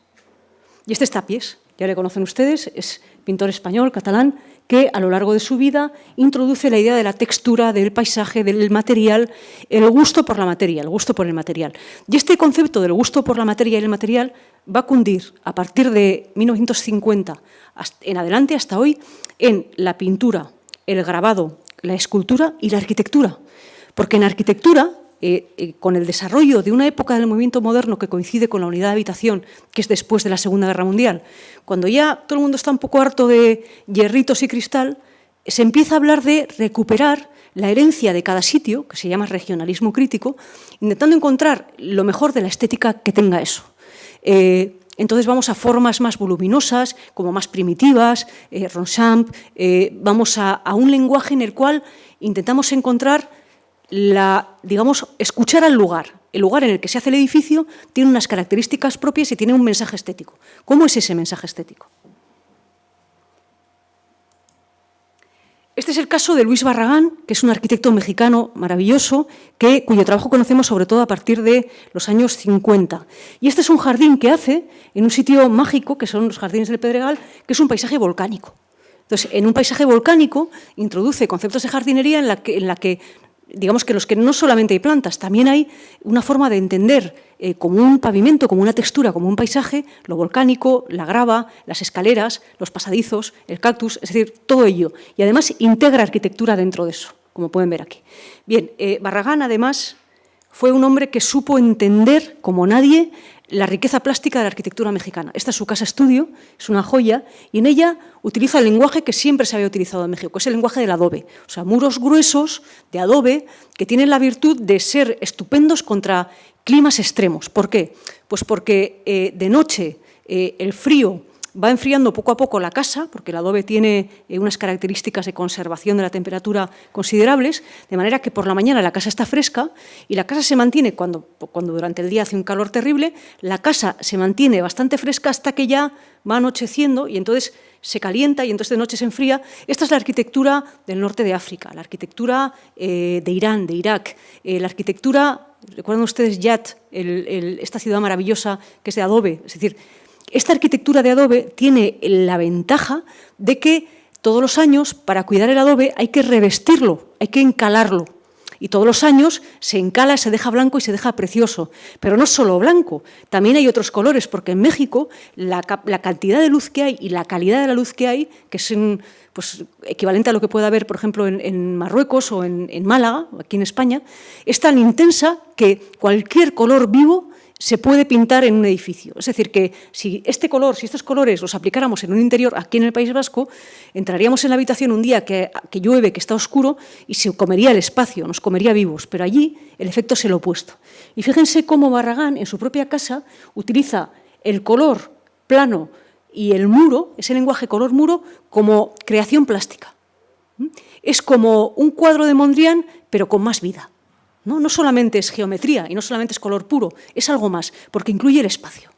Y este es Tapies. ya le conocen ustedes, es pintor español, catalán, que a lo largo de su vida introduce la idea de la textura, del paisaje, del material, el gusto por la materia, el gusto por el material. Y este concepto del gusto por la materia y el material va a cundir a partir de 1950 en adelante hasta hoy en la pintura, el grabado, la escultura y la arquitectura. Porque en arquitectura, con el desarrollo de una época del movimiento moderno que coincide con la unidad de habitación, que es después de la Segunda Guerra Mundial, cuando ya todo el mundo está un poco harto de hierritos y cristal, se empieza a hablar de recuperar la herencia de cada sitio, que se llama regionalismo crítico, intentando encontrar lo mejor de la estética que tenga eso. Entonces vamos a formas más voluminosas, como más primitivas, Ronchamp, vamos a un lenguaje en el cual intentamos encontrar digamos, escuchar al lugar. El lugar en el que se hace el edificio tiene unas características propias y tiene un mensaje estético. ¿Cómo es ese mensaje estético? Este es el caso de Luis Barragán, que es un arquitecto mexicano maravilloso, cuyo trabajo conocemos sobre todo a partir de los años 50. Y este es un jardín que hace en un sitio mágico, que son los Jardines del Pedregal, que es un paisaje volcánico. Entonces, en un paisaje volcánico introduce conceptos de jardinería en la que digamos que los que no solamente hay plantas, también hay una forma de entender como un pavimento, como una textura, como un paisaje, lo volcánico, la grava, las escaleras, los pasadizos, el cactus, es decir, todo ello. Y además integra arquitectura dentro de eso, como pueden ver aquí. Bien, Barragán además fue un hombre que supo entender como nadie la riqueza plástica de la arquitectura mexicana. Esta es su casa estudio, es una joya, y en ella utiliza el lenguaje que siempre se había utilizado en México, que es el lenguaje del adobe. O sea, muros gruesos de adobe que tienen la virtud de ser estupendos contra climas extremos. ¿Por qué? Pues porque de noche el frío va enfriando poco a poco la casa, porque el adobe tiene unas características de conservación de la temperatura considerables, de manera que por la mañana la casa está fresca y la casa se mantiene, cuando durante el día hace un calor terrible, la casa se mantiene bastante fresca hasta que ya va anocheciendo y entonces se calienta y entonces de noche se enfría. Esta es la arquitectura del norte de África, la arquitectura de Irán, de Irak, la arquitectura, recuerdan ustedes Yat, esta ciudad maravillosa que es de adobe, es decir, esta arquitectura de adobe tiene la ventaja de que todos los años, para cuidar el adobe, hay que revestirlo, hay que encalarlo. Y todos los años se encala, se deja blanco y se deja precioso. Pero no solo blanco, también hay otros colores, porque en México la cantidad de luz que hay y la calidad de la luz que hay, que es pues, equivalente a lo que pueda haber, por ejemplo, en Marruecos o en Málaga, aquí en España, es tan intensa que cualquier color vivo se puede pintar en un edificio. Es decir, que si estos colores los aplicáramos en un interior aquí en el País Vasco, entraríamos en la habitación un día que llueve, que está oscuro, y se comería el espacio, nos comería vivos. Pero allí el efecto es el opuesto. Y fíjense cómo Barragán, en su propia casa, utiliza el color plano y el muro, ese lenguaje color muro, como creación plástica. Es como un cuadro de Mondrian, pero con más vida. No solamente es geometría y no solamente es color puro, es algo más, porque incluye el espacio.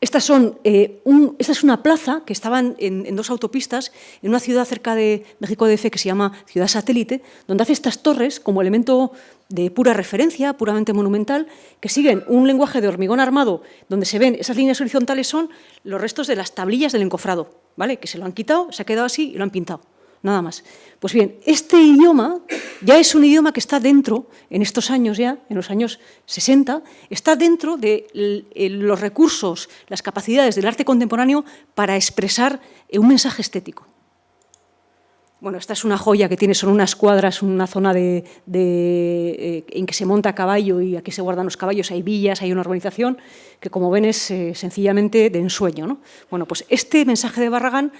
Esta es una plaza que estaban en dos autopistas, en una ciudad cerca de México DF que se llama Ciudad Satélite, donde hace estas torres como elemento de pura referencia, puramente monumental, que siguen un lenguaje de hormigón armado, donde se ven esas líneas horizontales son los restos de las tablillas del encofrado, ¿vale? Que se lo han quitado, se ha quedado así y lo han pintado. Nada más. Pues bien, este idioma ya es un idioma que está dentro, en estos años ya, en los años 60, está dentro de los recursos, las capacidades del arte contemporáneo para expresar un mensaje estético. Bueno, esta es una joya que tiene, son unas cuadras, una zona en que se monta a caballo y aquí se guardan los caballos, hay villas, hay una urbanización que, como ven, es sencillamente de ensueño, ¿no? Bueno, pues este mensaje de Barragán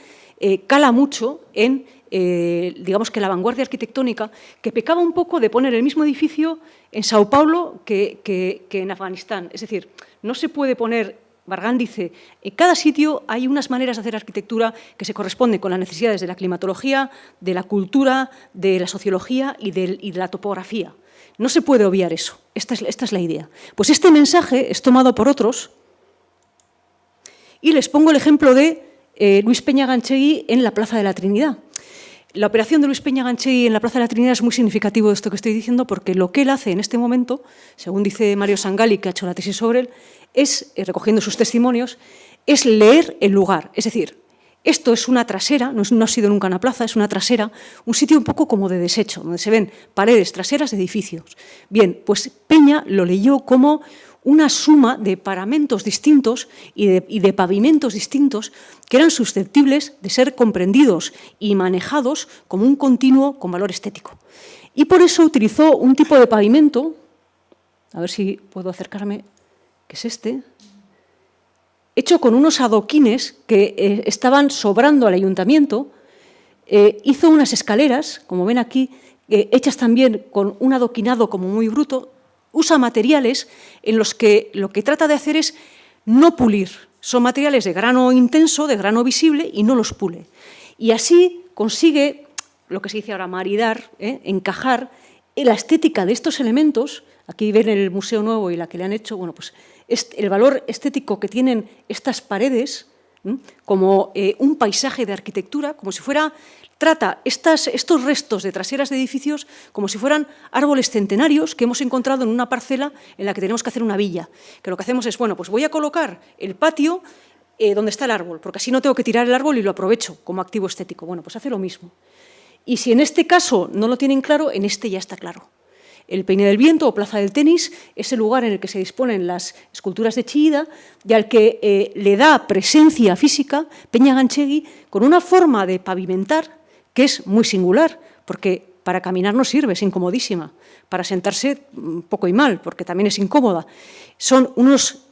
cala mucho en, digamos que la vanguardia arquitectónica, que pecaba un poco de poner el mismo edificio en Sao Paulo que en Afganistán. Es decir, no se puede poner, Barragán dice, en cada sitio hay unas maneras de hacer arquitectura que se corresponden con las necesidades de la climatología, de la cultura, de la sociología y de la topografía. No se puede obviar eso. Esta es la idea. Pues este mensaje es tomado por otros y les pongo el ejemplo de Luis Peña Ganchegui en la Plaza de la Trinidad. La operación de Luis Peña Ganchegui en la Plaza de la Trinidad es muy significativo de esto que estoy diciendo, porque lo que él hace en este momento, según dice Mario Sangali, que ha hecho la tesis sobre él, es, recogiendo sus testimonios, es leer el lugar. Es decir, esto es una trasera, no ha sido nunca una plaza, es una trasera, un sitio un poco como de desecho, donde se ven paredes traseras de edificios. Bien, pues Peña lo leyó como una suma de paramentos distintos y de pavimentos distintos que eran susceptibles de ser comprendidos y manejados como un continuo con valor estético. Y por eso utilizó un tipo de pavimento, a ver si puedo acercarme, que es este, hecho con unos adoquines que estaban sobrando al ayuntamiento. Hizo unas escaleras, como ven aquí, hechas también con un adoquinado como muy bruto. Usa materiales en los que lo que trata de hacer es no pulir. Son materiales de grano intenso, de grano visible, y no los pule. Y así consigue, lo que se dice ahora, maridar, encajar la estética de estos elementos. Aquí ven el Museo Nuevo y la que le han hecho, bueno, pues el valor estético que tienen estas paredes, como un paisaje de arquitectura, como si fuera, trata estos restos de traseras de edificios como si fueran árboles centenarios que hemos encontrado en una parcela en la que tenemos que hacer una villa. Que lo que hacemos es, bueno, pues voy a colocar el patio donde está el árbol, porque así no tengo que tirar el árbol y lo aprovecho como activo estético. Bueno, pues hace lo mismo. Y si en este caso no lo tienen claro, en este ya está claro. El Peine del Viento o Plaza del Tenis es el lugar en el que se disponen las esculturas de Chillida y al que le da presencia física Peña Ganchegui con una forma de pavimentar que es muy singular, porque para caminar no sirve, es incomodísima. Para sentarse, poco y mal, porque también es incómoda. Son unos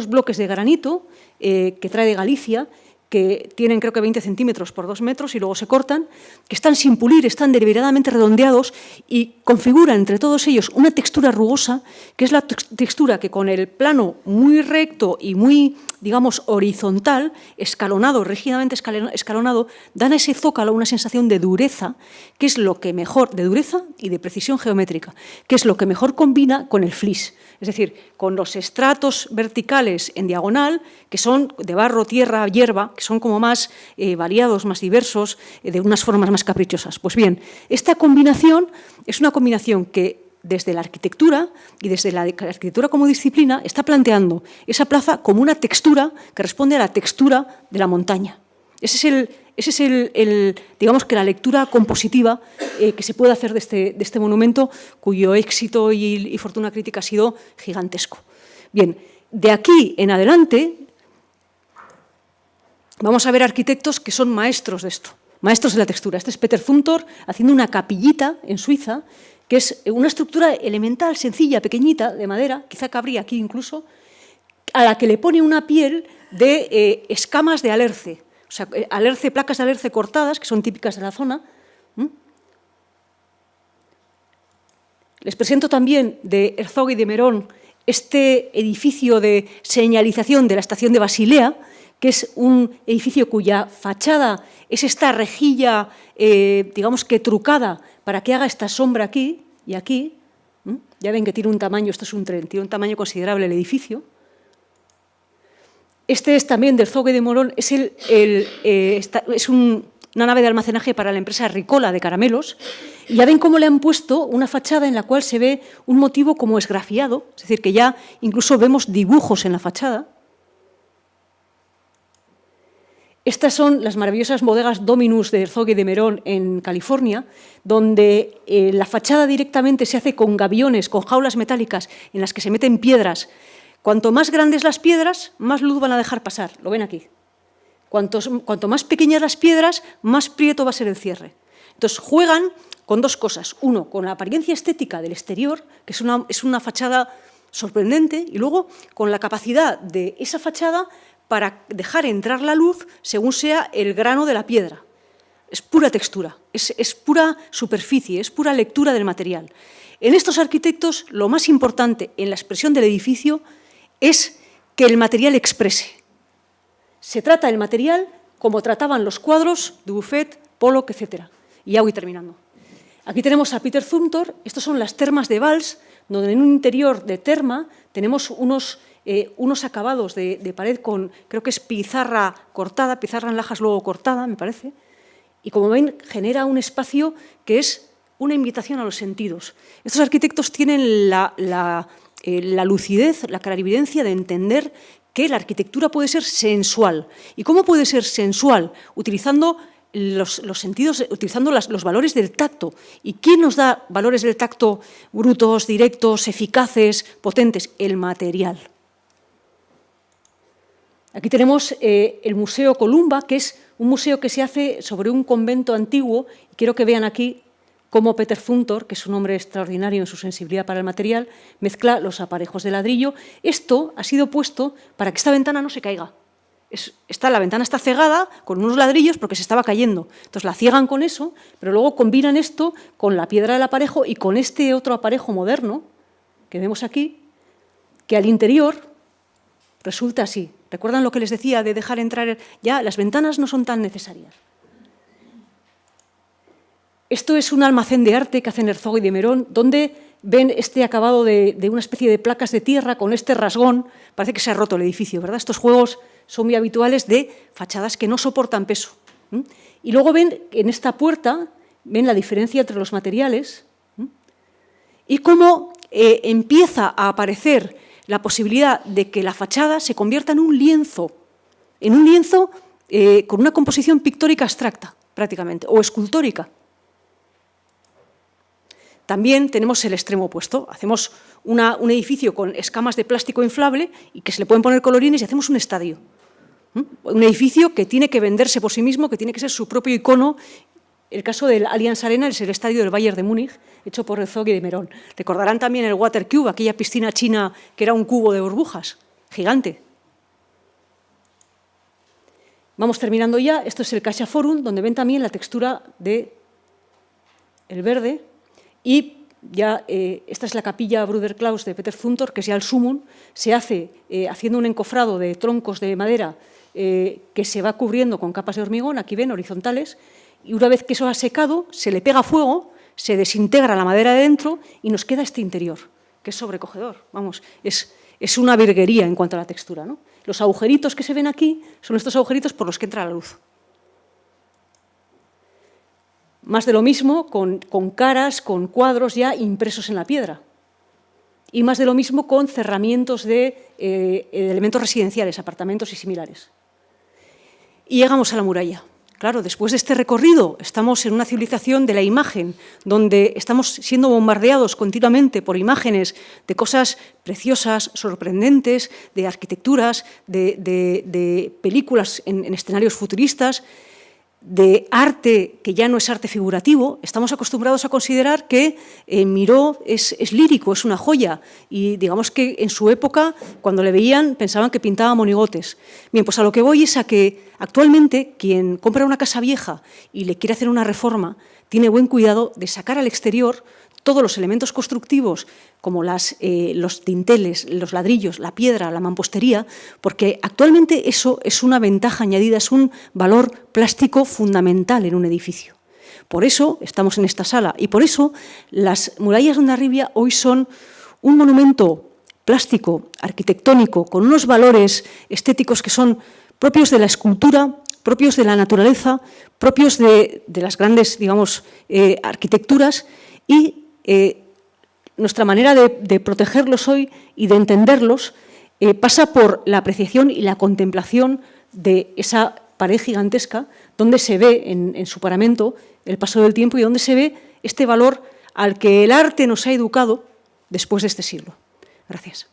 bloques de granito que trae de Galicia, que tienen creo que 20 centímetros por 2 metros y luego se cortan, que están sin pulir, están deliberadamente redondeados y configuran entre todos ellos una textura rugosa, que es la textura que con el plano muy recto y muy, digamos, horizontal, escalonado, rígidamente escalonado, dan a ese zócalo una sensación de dureza, que es lo que mejor, de dureza y de precisión geométrica, que es lo que mejor combina con el flis. Es decir, con los estratos verticales en diagonal, que son de barro, tierra, hierba, que son como más variados, más diversos, de unas formas más caprichosas. Pues bien, esta combinación es una combinación que desde la arquitectura y desde la arquitectura como disciplina está planteando esa plaza como una textura que responde a la textura de la montaña. Ese es digamos que la lectura compositiva que se puede hacer de este monumento, cuyo éxito y fortuna crítica ha sido gigantesco. Bien, de aquí en adelante vamos a ver arquitectos que son maestros de esto, maestros de la textura. Este es Peter Zumthor haciendo una capillita en Suiza, que es una estructura elemental, sencilla, pequeñita, de madera, quizá cabría aquí incluso, a la que le pone una piel de escamas de alerce. O sea, placas de alerce cortadas, que son típicas de la zona. Les presento también de Herzog y de Merón este edificio de señalización de la estación de Basilea, que es un edificio cuya fachada es esta rejilla, digamos que trucada, para que haga esta sombra aquí y aquí. Ya ven que tiene un tamaño, esto es un tren, tiene un tamaño considerable el edificio. Este es también del Herzog y de Merón, es una nave de almacenaje para la empresa Ricola de caramelos, y ya ven cómo le han puesto una fachada en la cual se ve un motivo como esgrafiado, es decir, que ya incluso vemos dibujos en la fachada. Estas son las maravillosas bodegas Dominus de Herzog y de Merón en California, donde la fachada directamente se hace con gaviones, con jaulas metálicas en las que se meten piedras. Cuanto más grandes las piedras, más luz van a dejar pasar. Lo ven aquí. Cuanto más pequeñas las piedras, más prieto va a ser el cierre. Entonces, juegan con dos cosas. Uno, con la apariencia estética del exterior, que es una fachada sorprendente, y luego con la capacidad de esa fachada para dejar entrar la luz según sea el grano de la piedra. Es pura textura, es pura superficie, es pura lectura del material. En estos arquitectos, lo más importante en la expresión del edificio es que el material exprese. Se trata el material como trataban los cuadros de Buffet, Pollock, etc. Y ya voy terminando. Aquí tenemos a Peter Zumthor. Estas son las termas de Valls, donde en un interior de terma tenemos unos acabados de pared con, creo que es pizarra cortada, pizarra en lajas luego cortada, me parece. Y como ven, genera un espacio que es una invitación a los sentidos. Estos arquitectos tienen la lucidez, la clarividencia de entender que la arquitectura puede ser sensual. ¿Y cómo puede ser sensual? Utilizando los sentidos, utilizando los valores del tacto. ¿Y quién nos da valores del tacto brutos, directos, eficaces, potentes? El material. Aquí tenemos el Museo Columba, que es un museo que se hace sobre un convento antiguo. Quiero que vean aquí cómo Peter Zumthor, que es un hombre extraordinario en su sensibilidad para el material, mezcla los aparejos de ladrillo. Esto ha sido puesto para que esta ventana no se caiga. La ventana está cegada con unos ladrillos porque se estaba cayendo. Entonces la ciegan con eso, pero luego combinan esto con la piedra del aparejo y con este otro aparejo moderno que vemos aquí, que al interior resulta así. ¿Recuerdan lo que les decía de dejar entrar? Ya las ventanas no son tan necesarias. Esto es un almacén de arte que hacen Herzog y de Meuron, donde ven este acabado de una especie de placas de tierra con este rasgón. Parece que se ha roto el edificio, ¿verdad? Estos juegos son muy habituales de fachadas que no soportan peso. Y luego ven en esta puerta, ven la diferencia entre los materiales y cómo empieza a aparecer la posibilidad de que la fachada se convierta en un lienzo con una composición pictórica abstracta, prácticamente, o escultórica. También tenemos el extremo opuesto. Hacemos un edificio con escamas de plástico inflable y que se le pueden poner colorines y hacemos un estadio. Un edificio que tiene que venderse por sí mismo, que tiene que ser su propio icono. El caso del Allianz Arena es el estadio del Bayern de Múnich, hecho por Herzog y de Meuron. Recordarán también el Water Cube, aquella piscina china que era un cubo de burbujas, gigante. Vamos terminando ya. Esto es el Caixa Forum, donde ven también la textura del verde. Y ya esta es la capilla Bruder Klaus de Peter Zumthor, que es ya el sumum. Se hace haciendo un encofrado de troncos de madera que se va cubriendo con capas de hormigón, aquí ven, horizontales, y una vez que eso ha secado, se le pega fuego, se desintegra la madera de dentro y nos queda este interior, que es sobrecogedor. Vamos, es una virguería en cuanto a la textura, ¿no? Los agujeritos que se ven aquí son estos agujeritos por los que entra la luz. Más de lo mismo con caras, con cuadros ya impresos en la piedra. Y más de lo mismo con cerramientos de elementos residenciales, apartamentos y similares. Y llegamos a la muralla. Claro, después de este recorrido estamos en una civilización de la imagen, donde estamos siendo bombardeados continuamente por imágenes de cosas preciosas, sorprendentes, de arquitecturas, de películas en escenarios futuristas, de arte que ya no es arte figurativo. Estamos acostumbrados a considerar que Miró es lírico, es una joya, y digamos que en su época, cuando le veían, pensaban que pintaba monigotes. Bien, pues a lo que voy es a que actualmente quien compra una casa vieja y le quiere hacer una reforma, tiene buen cuidado de sacar al exterior todos los elementos constructivos, como los dinteles, los ladrillos, la piedra, la mampostería, porque actualmente eso es una ventaja añadida, es un valor plástico fundamental en un edificio. Por eso estamos en esta sala y por eso las murallas de Hondarribia hoy son un monumento plástico, arquitectónico, con unos valores estéticos que son propios de la escultura, propios de la naturaleza, propios de las grandes, digamos, arquitecturas, y nuestra manera de protegerlos hoy y de entenderlos pasa por la apreciación y la contemplación de esa pared gigantesca donde se ve en su paramento el paso del tiempo y donde se ve este valor al que el arte nos ha educado después de este siglo. Gracias.